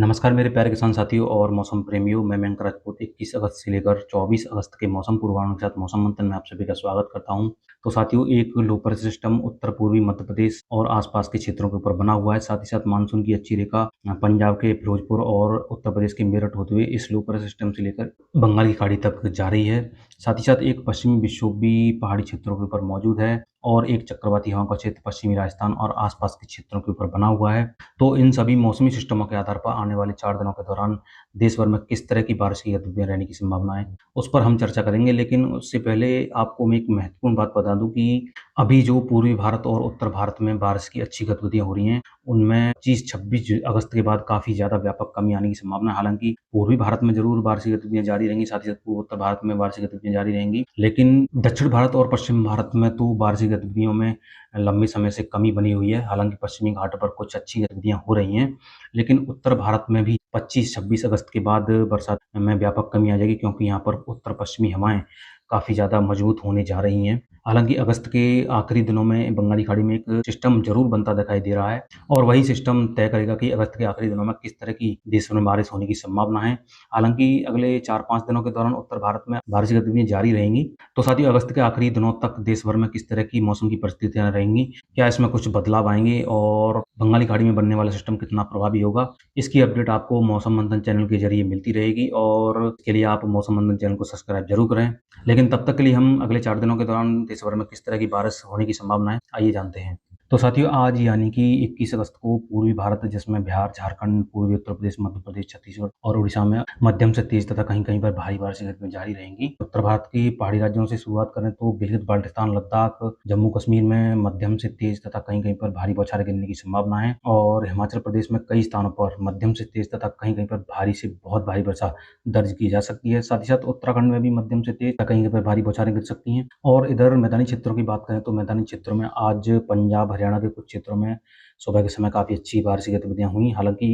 नमस्कार मेरे प्यारे किसान साथियों और मौसम प्रेमियों। मैं मयंक राजपूत 21 अगस्त से लेकर 24 अगस्त के मौसम पूर्वानुमान के साथ मौसम मंथन में आप सभी का स्वागत करता हूं। तो साथियों, एक लो प्रेशर सिस्टम उत्तर पूर्वी मध्य प्रदेश और आसपास के क्षेत्रों के ऊपर बना हुआ है। साथ ही साथ मानसून की अच्छी रेखा पंजाब के फिरोजपुर और उत्तर प्रदेश के मेरठ होते हुए इस लो प्रेशर सिस्टम से लेकर बंगाल की खाड़ी तक जा रही है। साथ ही साथ एक पश्चिमी विक्षोभ भी पहाड़ी क्षेत्रों के ऊपर मौजूद है और एक चक्रवाती हवा का क्षेत्र पश्चिमी राजस्थान और आसपास के क्षेत्रों के ऊपर बना हुआ है। तो इन सभी मौसमी सिस्टमों के आधार पर आने वाले 4 दिनों के दौरान देश भर में किस तरह की बारिश की गतिविधियां रहने की संभावना है, उस पर हम चर्चा करेंगे। लेकिन उससे पहले आपको मैं एक महत्वपूर्ण बात बता दूं कि अभी जो पूर्वी भारत और उत्तर भारत में बारिश की अच्छी गतिविधियां हो रही हैं, उनमें 25-26 अगस्त के बाद काफ़ी ज़्यादा व्यापक कमी आने की संभावना है। हालांकि पूर्वी भारत में ज़रूर बारिश की गतिविधियां जारी रहेंगी, साथ ही साथ पूर्वोत्तर भारत में बारिश की गतिविधियां जारी रहेंगी, लेकिन दक्षिण भारत और पश्चिम भारत में तो बारिश की गतिविधियों में लंबे समय से कमी बनी हुई है। हालांकि पश्चिमी घाट पर कुछ अच्छी गतिविधियां हो रही हैं, लेकिन उत्तर भारत में भी 25-26 अगस्त के बाद बरसात में व्यापक कमी आ जाएगी, क्योंकि यहाँ पर उत्तर पश्चिमी हवाएं काफ़ी ज़्यादा मजबूत होने जा रही हैं। हालांकि अगस्त के आखिरी दिनों में बंगाली खाड़ी में एक सिस्टम जरूर बनता दिखाई दे रहा है और वही सिस्टम तय करेगा कि अगस्त के आखिरी दिनों में किस तरह की देश में बारिश होने की संभावना है। हालांकि अगले 4-5 दिनों के दौरान उत्तर भारत में बारिश की गतिविधियां जारी रहेंगी। तो साथियों, अगस्त के आखिरी दिनों तक देश भर में किस तरह की मौसम की परिस्थितियां रहेंगी, क्या इसमें कुछ बदलाव आएंगे और बंगाली खाड़ी में बनने वाला सिस्टम कितना प्रभावी होगा, इसकी अपडेट आपको मौसम मंथन चैनल के जरिए मिलती रहेगी। और इसके लिए आप मौसम मंथन चैनल को सब्सक्राइब जरूर करें। लेकिन तब तक के लिए हम अगले 4 दिनों के दौरान देश भर में किस तरह की बारिश होने की संभावना है, आइए जानते हैं। तो साथियों, आज यानी कि 21 अगस्त को पूर्वी भारत, जिसमें बिहार, झारखंड, पूर्वी उत्तर प्रदेश, मध्य प्रदेश, छत्तीसगढ़ और उड़ीसा में मध्यम से तेज तथा कहीं कहीं पर भारी बारिश की गतिविधियां जारी रहेंगी। उत्तर भारत की पहाड़ी राज्यों से शुरुआत करें तो गिलगित बाल्टिस्तान, लद्दाख, जम्मू कश्मीर में मध्यम से तेज तथा कहीं कहीं पर भारी बौछारें गिरने की संभावना है और हिमाचल प्रदेश में कई स्थानों पर मध्यम से तेज तथा कहीं कहीं पर भारी से बहुत भारी वर्षा दर्ज की जा सकती है। साथ ही साथ उत्तराखंड में भी मध्यम से तेज तथा कहीं कहीं पर भारी बौछारें गिर सकती हैं। और इधर मैदानी क्षेत्रों की बात करें तो मैदानी क्षेत्रों में आज पंजाब, हरियाणा के कुछ क्षेत्रों में सुबह के समय काफ़ी अच्छी बारिश की गतिविधियां हुई। हालांकि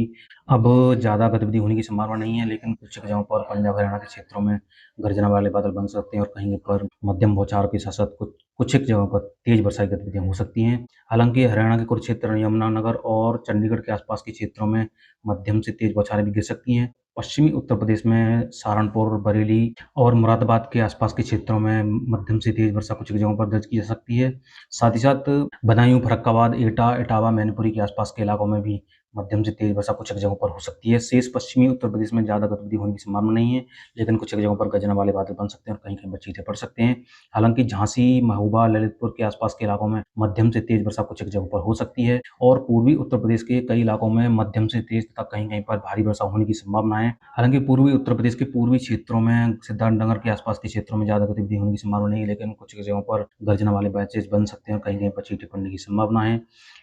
अब ज़्यादा गतिविधि होने की संभावना नहीं है, लेकिन कुछ जगहों पर पंजाब, हरियाणा के क्षेत्रों में गर्जना वाले बादल बन सकते हैं और कहीं पर मध्यम बौछारों के साथ साथ कुछ एक जगहों पर तेज वर्षा की गतिविधियां हो सकती हैं। हालांकि हरियाणा के कुछ क्षेत्र, यमुनानगर और चंडीगढ़ के आसपास के क्षेत्रों में मध्यम से तेज बौछारें भी गिर सकती हैं। पश्चिमी उत्तर प्रदेश में सहारनपुर, बरेली और मुरादाबाद के आसपास के क्षेत्रों में मध्यम से तेज वर्षा कुछ जगहों पर दर्ज की जा सकती है। साथ ही साथ बदायूं, फर्रुखाबाद, एटा, इटावा, मैनपुरी के आसपास के इलाकों में भी मध्यम से तेज वर्षा कुछ जगहों पर हो सकती है। शेष पश्चिमी उत्तर प्रदेश में ज़्यादा गतिविधि होने की संभावना नहीं है, लेकिन कुछ जगहों पर गर्जना वाले बादल बन सकते हैं और कहीं कहीं पर छींटे पड़ सकते हैं। हालांकि झांसी, महोबा, ललितपुर के आसपास के इलाकों में मध्यम से तेज वर्षा कुछ जगहों पर हो सकती है और पूर्वी उत्तर प्रदेश के कई इलाकों में मध्यम से तेज तथा कहीं कहीं पर भारी वर्षा होने की संभावना है। हालांकि पूर्वी उत्तर प्रदेश के पूर्वी क्षेत्रों में, सिद्धार्थनगर के आसपास के क्षेत्रों में ज़्यादा गतिविधि होने की संभावना नहीं है, लेकिन कुछ जगहों पर गर्जना वाले बैचेस बन सकते हैं और कहीं कहीं पर छींटे पड़ने की संभावना है।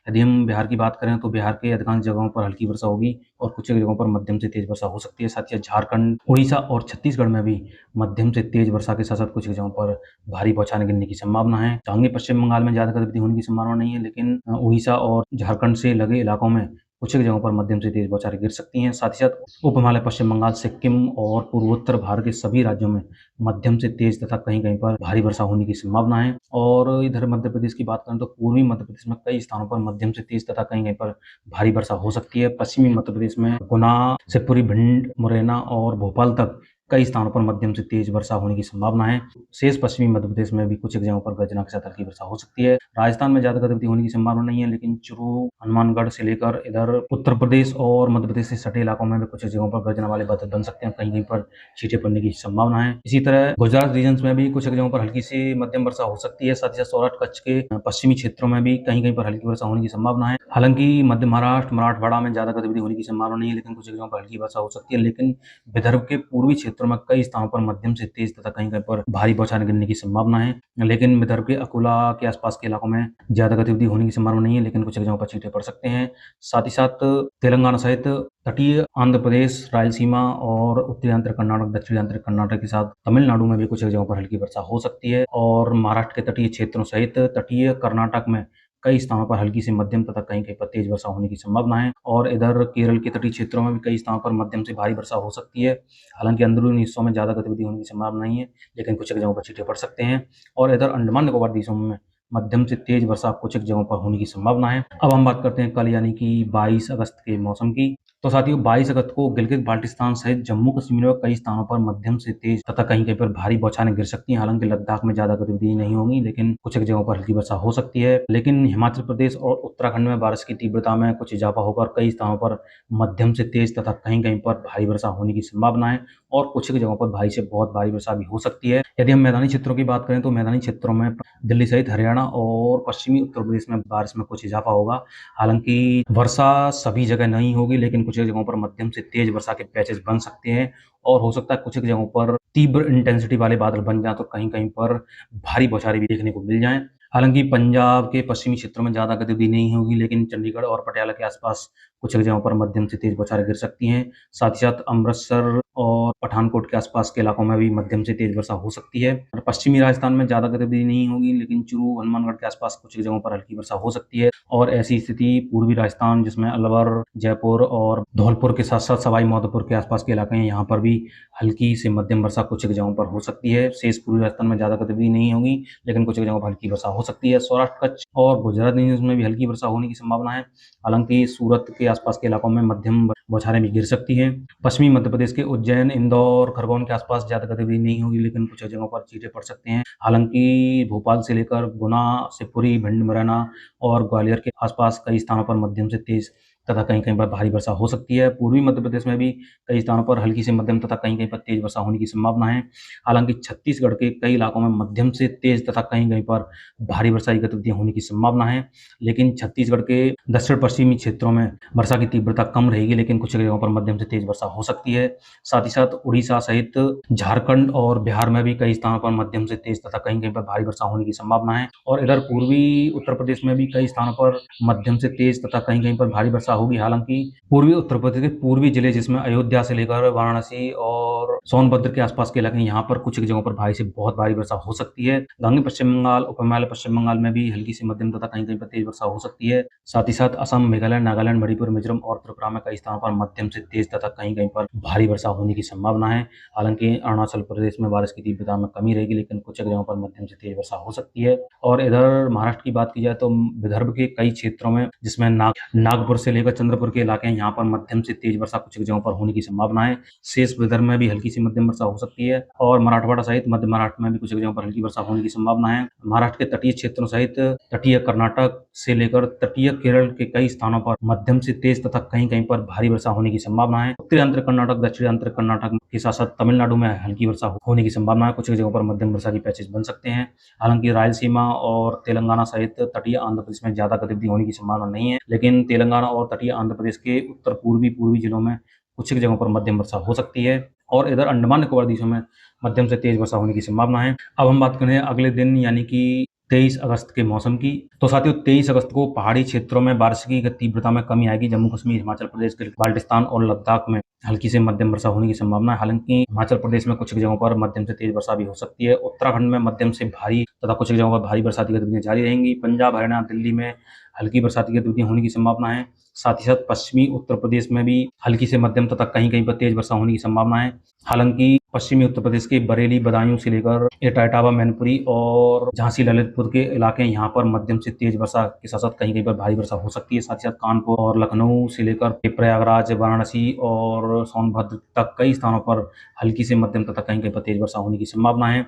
यदि हम बिहार की बात करें तो बिहार के अधिकांश जगहों पर हल्की वर्षा होगी और कुछ एक जगहों पर मध्यम से तेज वर्षा हो सकती है। साथ ही झारखंड, उड़ीसा और छत्तीसगढ़ में भी मध्यम से तेज वर्षा के साथ साथ कुछ जगहों पर भारी बौछारें गिरने की संभावना है। जहांगीर पश्चिम बंगाल में ज्यादा गतिविधि होने की संभावना नहीं है, लेकिन उड़ीसा और झारखंड से लगे इलाकों में कुछ एक जगहों पर मध्यम से तेज बौछारें गिर सकती हैं। साथ ही साथ उप हिमालय, पश्चिम बंगाल, सिक्किम और पूर्वोत्तर भारत के सभी राज्यों में मध्यम से तेज तथा कहीं कहीं पर भारी वर्षा होने की संभावना है। और इधर मध्य प्रदेश की बात करें तो पूर्वी मध्य प्रदेश में कई स्थानों पर मध्यम से तेज तथा कहीं कहीं पर भारी वर्षा हो सकती है। पश्चिमी मध्य प्रदेश में गुना, शिवपुरी, भिंड, मुरैना और भोपाल तक कई स्थानों पर मध्यम से तेज वर्षा होने की संभावना है। शेष पश्चिमी मध्य प्रदेश में भी कुछ एक जगहों पर गर्जना के साथ हल्की वर्षा हो सकती है। राजस्थान में ज्यादा गतिविधि होने की संभावना नहीं है, लेकिन चूरू, हनुमानगढ़ से लेकर इधर उत्तर प्रदेश और मध्य प्रदेश से सटे इलाकों में भी कुछ जगहों पर गर्जना वाले बादल बन सकते हैं, कहीं कहीं पर छींटे पड़ने की संभावना है। इसी तरह गुजरात रीजन में भी कुछ जगहों पर हल्की से मध्यम वर्षा हो सकती है। साथ ही साथ सौराष्ट्र, कच्छ के पश्चिमी क्षेत्रों में भी कहीं कहीं पर हल्की वर्षा होने की संभावना है। हालांकि मध्य महाराष्ट्र, मराठवाड़ा में ज्यादा गतिविधि होने की संभावना नहीं है, लेकिन कुछ जगहों पर हल्की वर्षा हो सकती है। लेकिन विदर्भ के पूर्वी क्षेत्रों में कई स्थानों पर मध्यम से तेज तथा कहीं कहीं पर भारी बौछारें गिरने की संभावना है। लेकिन विदर्भ के अकोला के आसपास के इलाकों में ज्यादा गतिविधि होने की संभावना नहीं है, लेकिन कुछ जगहों पर छींटे पड़ सकते हैं। साथ ही साथ तेलंगाना सहित तटीय आंध्र प्रदेश, रायलसीमा और उत्तरी आंतरिक कर्नाटक, दक्षिणी आंतरिक कर्नाटक के साथ तमिलनाडु में भी कुछ जगहों पर हल्की वर्षा हो सकती है। और महाराष्ट्र के तटीय क्षेत्रों सहित तटीय कर्नाटक में कई स्थानों पर हल्की से मध्यम तथा कहीं कहीं पर तेज वर्षा होने की संभावना है। और इधर केरल के तटीय क्षेत्रों में भी कई स्थानों पर मध्यम से भारी वर्षा हो सकती है। हालांकि अंदरूनी हिस्सों में ज्यादा गतिविधि होने की संभावना नहीं है, लेकिन कुछ जगहों पर छींटे पड़ सकते हैं। और इधर अंडमान निकोबार द्वीपों में मध्यम से तेज वर्षा कुछ एक जगहों पर होने की संभावना है। अब हम बात करते हैं कल यानी कि 22 अगस्त के मौसम की। तो साथियों 22 अगस्त को गिलगित बाल्टिस्तान सहित जम्मू कश्मीर में कई स्थानों पर मध्यम से तेज तथा कहीं-कहीं पर भारी बौछारें गिर सकती हैं। हालांकि लद्दाख में ज्यादा गतिविधि नहीं होगी, लेकिन कुछ एक जगहों पर हल्की वर्षा हो सकती है। लेकिन हिमाचल प्रदेश और उत्तराखंड में बारिश की तीव्रता में कुछ इजाफा होकर कई स्थानों पर मध्यम से तेज तथा कहीं-कहीं पर भारी वर्षा होने की संभावना है और कुछ एक जगहों पर भारी से बहुत भारी वर्षा भी हो सकती है। यदि हम मैदानी क्षेत्रों की बात करें तो मैदानी क्षेत्रों में दिल्ली सहित हरियाणा और पश्चिमी उत्तर प्रदेश में बारिश में कुछ इजाफा होगा। हालांकि वर्षा सभी जगह नहीं होगी, लेकिन कुछ एक जगहों पर मध्यम से तेज वर्षा के पैचेस बन सकते हैं और हो सकता है कुछ एक जगहों पर तीव्र इंटेंसिटी वाले बादल बन जाएं तो कहीं-कहीं पर भारी बौछारें भी देखने को मिल जाएं। हालांकि पंजाब के पश्चिमी क्षेत्रों में ज्यादा गतिविधि नहीं होगी, लेकिन चंडीगढ़ और पटियाला के आसपास कुछ एक जगहों पर मध्यम से तेज बौछारें गिर सकती हैं। साथ ही साथ अमृतसर और पठानकोट के आसपास के इलाकों में भी मध्यम से तेज वर्षा हो सकती है। और पश्चिमी राजस्थान में ज्यादा गतिविधि नहीं होगी, लेकिन चूरू हनुमानगढ़ के आसपास कुछ एक जगहों पर हल्की वर्षा हो सकती है। और ऐसी स्थिति पूर्वी राजस्थान जिसमें अलवर, जयपुर और धौलपुर के साथ साथ सवाई माधोपुर के आसपास के इलाके हैं, यहाँ पर भी हल्की से मध्यम वर्षा कुछ एक जगहों पर हो सकती है। शेष पूर्वी राजस्थान में ज्यादा गतिविधि नहीं होगी, लेकिन कुछ एक जगहों पर हल्की वर्षा हो सकती है। सौराष्ट्र, कच्छ और गुजरात में भी हल्की वर्षा होने की संभावना है। हालांकि सूरत के आसपास के इलाकों में मध्यम बौछारें भी गिर सकती हैं। पश्चिमी मध्य प्रदेश के उज्जैन, इंदौर, खरगोन के आसपास ज्यादा गतिविधि नहीं होगी, लेकिन कुछ जगहों पर छींटे पड़ सकते हैं। हालांकि भोपाल से लेकर गुना, शिवपुरी, भिंड, मुरैना और ग्वालियर के आसपास कई स्थानों पर मध्यम से तेज तथा कहीं-कहीं पर भारी वर्षा हो सकती है। पूर्वी मध्य प्रदेश में भी कई स्थानों पर हल्की से मध्यम तथा कहीं-कहीं पर तेज वर्षा होने की संभावना है। हालांकि छत्तीसगढ़ के कई इलाकों में मध्यम से तेज तथा कहीं-कहीं पर भारी वर्षा की गतिविधियां होने की संभावना है, लेकिन छत्तीसगढ़ के दक्षिण पश्चिमी क्षेत्रों में वर्षा की तीव्रता कम रहेगी, लेकिन कुछ जगहों पर मध्यम से तेज वर्षा हो सकती है। साथ ही साथ उड़ीसा सहित झारखंड और बिहार में भी कई स्थानों पर मध्यम से तेज तथा कहीं-कहीं पर भारी वर्षा होने की संभावना है। और इधर पूर्वी उत्तर प्रदेश में भी कई स्थानों पर मध्यम से तेज तथा कहीं-कहीं पर भारी वर्षा होगी। हालांकि पूर्वी उत्तर प्रदेश के पूर्वी जिले जिसमें अयोध्या से लेकर वाराणसी और सोनभद्र के आसपास के इलाके, यहाँ पर कुछ जगहों पर भारी से बहुत भारी वर्षा हो सकती है। गांगी पश्चिम बंगाल, उप हिमालय पश्चिम बंगाल में भी हल्की से मध्यम तथा कहीं-कहीं पर तेज वर्षा हो सकती है। साथ ही साथ असम, मेघालय, नागालैंड, मणिपुर, मिजोरम और त्रिपुरा में कई स्थानों पर मध्यम से तेज तथा कहीं-कहीं पर भारी वर्षा होने की संभावना है। हालांकि अरुणाचल प्रदेश में बारिश की तीव्रता में कमी रहेगी, लेकिन कुछ जगहों पर मध्यम से तेज वर्षा हो सकती है। और इधर महाराष्ट्र की बात की जाए तो विदर्भ के कई क्षेत्रों में जिसमें नागपुर से लेकर चंद्रपुर के इलाके हैं, यहाँ पर मध्यम से तेज वर्षा कुछ जगहों पर होने की संभावना है। शेष विदर्भ में भी हल्की से मध्यम वर्षा हो सकती है और मराठवाड़ा सहित मध्य महाराष्ट्र में भी कुछ जगहों पर हल्की वर्षा होने की संभावना है। महाराष्ट्र के तटीय क्षेत्रों सहित तटीय कर्नाटक से लेकर तटीय केरल के कई स्थानों पर मध्यम से तेज तथा कहीं-कहीं पर भारी वर्षा होने की संभावना है। उत्तरी आंतरिक कर्नाटक, दक्षिणी आंतरिक कर्नाटक के साथ साथ तमिलनाडु में हल्की वर्षा होने की संभावना है। कुछ जगहों पर मध्यम वर्षा की पैचेस बन सकते हैं। हालांकि रायलसीमा और तेलंगाना सहित तटीय आंध्र प्रदेश में ज्यादा गतिविधि होने की संभावना नहीं है, लेकिन तेलंगाना और तटीय आंध्र प्रदेश के उत्तर पूर्वी जिलों में कुछ एक जगहों पर मध्यम वर्षा हो सकती है। और इधर अंडमान निकोबार द्वीपों में मध्यम से तेज वर्षा होने की संभावना है। अब हम बात करें अगले दिन यानी कि 23 अगस्त के मौसम की। तो साथियों 23 अगस्त को पहाड़ी क्षेत्रों में बारिश की तीव्रता में कमी आएगी। जम्मू कश्मीर, हिमाचल प्रदेश, बाल्टिस्तान और लद्दाख में हल्की से मध्यम वर्षा होने की संभावना है। हालांकि हिमाचल प्रदेश में कुछ जगहों पर मध्यम से तेज वर्षा भी हो सकती है। उत्तराखंड में मध्यम से भारी तथा कुछ जगहों पर भारी बरसात की गतिविधियां जारी रहेंगी। पंजाब, हरियाणा, दिल्ली में हल्की बरसात की गतिविधियां होने की संभावना है। साथ ही साथ पश्चिमी उत्तर प्रदेश में भी हल्की से मध्यम तथा कहीं-कहीं पर तेज वर्षा होने की संभावना है। हालांकि पश्चिमी उत्तर प्रदेश के बरेली, बदायूं से लेकर इटावा, मैनपुरी और झांसी, ललितपुर के इलाके, यहाँ पर मध्यम से तेज वर्षा के साथ साथ कहीं-कहीं पर भारी वर्षा हो सकती है। साथ ही साथ कानपुर और लखनऊ से लेकर प्रयागराज, वाराणसी और सोनभद्र तक कई स्थानों पर हल्की से मध्यम तथा कहीं-कहीं पर तेज वर्षा होने की संभावना है।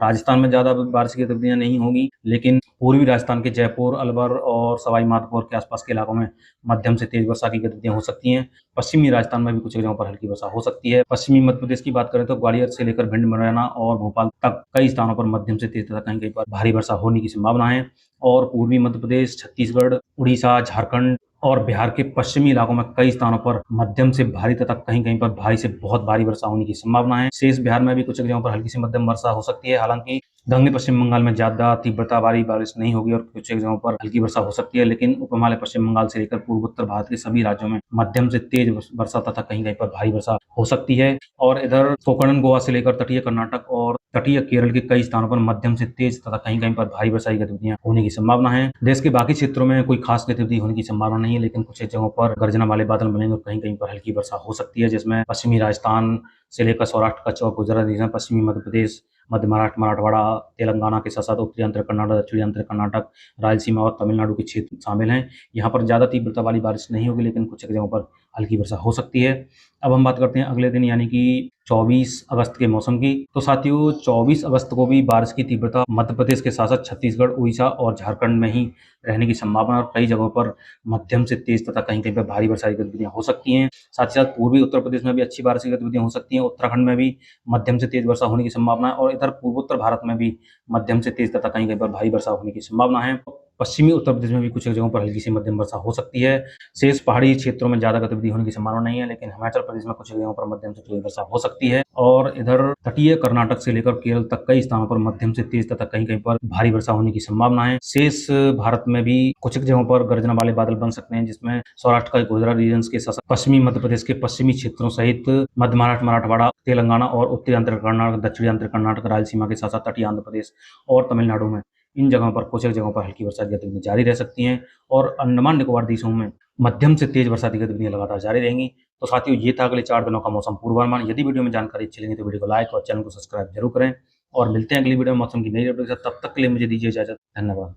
राजस्थान में ज्यादा बारिश की गतिविधियां नहीं होगी, लेकिन पूर्वी राजस्थान के जयपुर, अलवर और सवाई माधोपुर के आसपास के इलाकों में मध्यम से तेज वर्षा की गतिविधियां हो सकती हैं। पश्चिमी राजस्थान में भी कुछ जगहों पर हल्की वर्षा हो सकती है। पश्चिमी मध्य प्रदेश की बात करें तो ग्वालियर से लेकर भिंड, मुरैना और भोपाल तक कई स्थानों पर मध्यम से तेज तथा कहीं-कहीं पर भारी वर्षा होने की संभावना है। और पूर्वी मध्य प्रदेश, छत्तीसगढ़, उड़ीसा, झारखंड और बिहार के पश्चिमी इलाकों में कई स्थानों पर मध्यम से भारी तथा कहीं-कहीं पर भारी से बहुत भारी वर्षा होने की संभावना है। शेष बिहार में भी कुछ जगहों पर हल्की से मध्यम वर्षा हो सकती है। हालांकि दक्षिणी पश्चिम बंगाल में ज्यादा तीव्रता वाली बारिश नहीं होगी और कुछ जगहों पर हल्की वर्षा हो सकती है, लेकिन उप हिमालय पश्चिम बंगाल से लेकर पूर्वोत्तर भारत के सभी राज्यों में मध्यम से तेज वर्षा तथा कहीं-कहीं पर भारी वर्षा हो सकती है। और इधर कोकण, गोवा से लेकर तटीय कर्नाटक और तटीय केरल के कई स्थानों पर मध्यम से तेज तथा कहीं-कहीं पर भारी वर्षा की गतिविधियां होने की संभावना है। देश के बाकी क्षेत्रों में कोई खास गतिविधि होने की संभावना नहीं है, लेकिन कुछ जगहों पर गर्जना वाले बादल बनेंगे और कहीं-कहीं पर हल्की वर्षा हो सकती है, जिसमें पश्चिमी राजस्थान से लेकर सौराष्ट्र, कच्छ और गुजरात रीजन, पश्चिमी मध्य प्रदेश, मध्य महाराष्ट्र, मराठवाड़ा, तेलंगाना के साथ-साथ उत्तरी आंध्र कर्नाटक, दक्षिणी आंध्र कर्नाटक, रायलसीमा और तमिलनाडु के क्षेत्र शामिल हैं। यहाँ पर ज़्यादा तीव्रता वाली बारिश नहीं होगी, लेकिन कुछ जगहों पर हल्की वर्षा हो सकती है। अब हम बात करते हैं अगले दिन यानी कि 24 अगस्त के मौसम की। तो साथियों 24 अगस्त को भी बारिश की तीव्रता मध्य प्रदेश के साथ-साथ छत्तीसगढ़, उड़ीसा और झारखंड में ही रहने की संभावना है और कई जगहों पर मध्यम से तेज तथा कहीं-कहीं पे भारी वर्षा की गतिविधियाँ हो सकती हैं। साथ ही साथ पूर्वी उत्तर प्रदेश में भी अच्छी बारिश की गतिविधियाँ हो सकती हैं। उत्तराखंड में भी मध्यम से तेज वर्षा होने की संभावना है और इधर पूर्वोत्तर भारत में भी मध्यम से तेज तथा कहीं-कहीं पर भारी वर्षा होने की संभावना है। पश्चिमी उत्तर प्रदेश में भी कुछ जगहों पर हल्की से मध्यम वर्षा हो सकती है। शेष पहाड़ी क्षेत्रों में ज़्यादा गतिविधि होने की संभावना नहीं है, लेकिन हिमाचल प्रदेश में कुछ जगहों पर मध्यम से तेज वर्षा हो सकती है और इधर तटीय कर्नाटक से लेकर केरल तक कई स्थानों पर मध्यम से तेज तथा कहीं-कहीं पर भारी वर्षा होने की संभावना है। शेष भारत में भी कुछ जगहों पर गर्जना वाले बादल बन सकते हैं, जिसमें सौराष्ट्र का गोधरा रीजन के साथ पश्चिमी मध्य प्रदेश के पश्चिमी क्षेत्रों सहित मध्य महाराष्ट्र, मराठवाड़ा, तेलंगाना और उत्तरी आंध्र कर्नाटक, दक्षिणी आंध्र कर्नाटक, रायलसीमा के साथ-साथ तटीय आंध्र प्रदेश और तमिलनाडु में इन जगहों पर कुछ जगहों पर हल्की वर्षा की गतिविधियां जारी रह सकती हैं और अंडमान निकोबार द्वीपों में मध्यम से तेज वर्षा की गतिविधियां लगातार जारी रहेंगी। तो साथियों ये था अगले 4 दिनों का मौसम पूर्वानुमान। यदि वीडियो में जानकारी अच्छी लगी तो वीडियो को लाइक और चैनल को सब्सक्राइब जरूर करें और मिलते हैं अगली वीडियो में मौसम की नई अपडेट के साथ। तब तक के लिए मुझे दीजिए इजाजत। धन्यवाद।